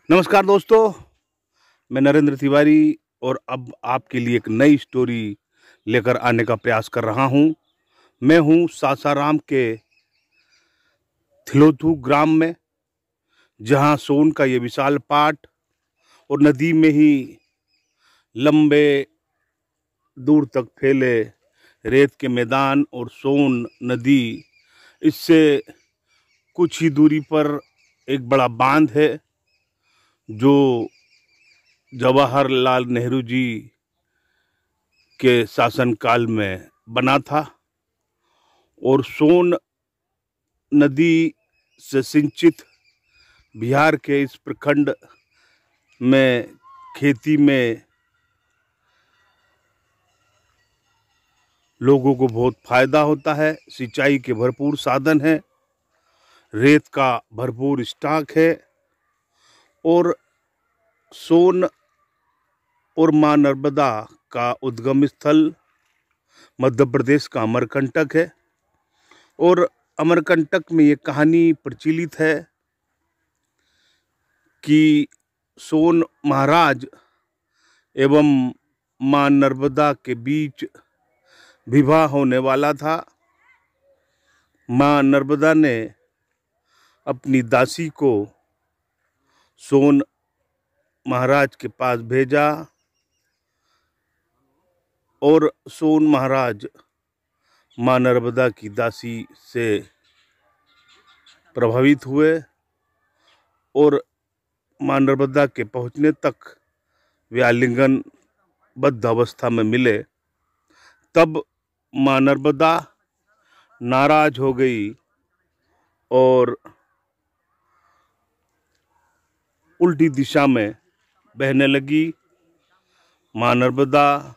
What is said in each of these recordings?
नमस्कार दोस्तों, मैं नरेंद्र तिवारी और अब आपके लिए एक नई स्टोरी लेकर आने का प्रयास कर रहा हूं। मैं हूं सासाराम के थिलोथू ग्राम में, जहां सोन का ये विशाल पाट और नदी में ही लंबे दूर तक फैले रेत के मैदान और सोन नदी, इससे कुछ ही दूरी पर एक बड़ा बांध है जो जवाहरलाल नेहरू जी के शासनकाल में बना था। और सोन नदी से सिंचित बिहार के इस प्रखंड में खेती में लोगों को बहुत फायदा होता है। सिंचाई के भरपूर साधन है, रेत का भरपूर स्टॉक है और सोन और मां नर्मदा का उद्गम स्थल मध्य प्रदेश का अमरकंटक है। और अमरकंटक में ये कहानी प्रचलित है कि सोन महाराज एवं मां नर्मदा के बीच विवाह होने वाला था। मां नर्मदा ने अपनी दासी को सोन महाराज के पास भेजा और सोन महाराज मां नर्मदा की दासी से प्रभावित हुए और मां नर्मदा के पहुंचने तक वे आलिंगनबद्ध अवस्था में मिले। तब मां नर्मदा नाराज हो गई और उल्टी दिशा में बहने लगी। मां नर्मदा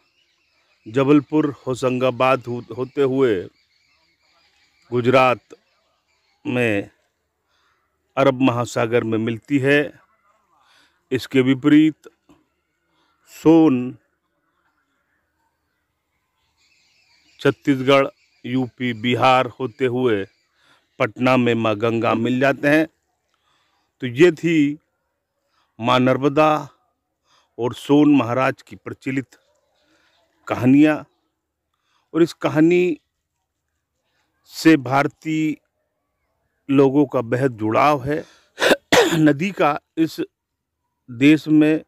जबलपुर होशंगाबाद होते हुए गुजरात में अरब महासागर में मिलती है। इसके विपरीत सोन छत्तीसगढ़, यूपी, बिहार होते हुए पटना में मां गंगा मिल जाते हैं। तो ये थी मां नर्मदा और सोन महाराज की प्रचलित कहानियाँ। और इस कहानी से भारतीय लोगों का बेहद जुड़ाव है। नदी का इस देश में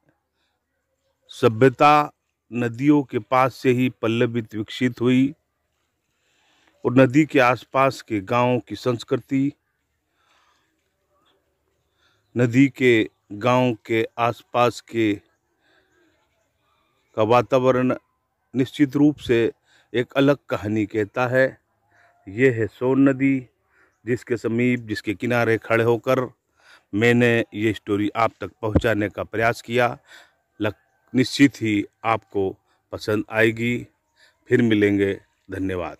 सभ्यता नदियों के पास से ही पल्लवित विकसित हुई और नदी के आसपास के गांवों की संस्कृति, नदी के गांव के आसपास के का वातावरण निश्चित रूप से एक अलग कहानी कहता है। ये है सोन नदी, जिसके समीप, जिसके किनारे खड़े होकर मैंने ये स्टोरी आप तक पहुंचाने का प्रयास किया। निश्चित ही आपको पसंद आएगी। फिर मिलेंगे। धन्यवाद।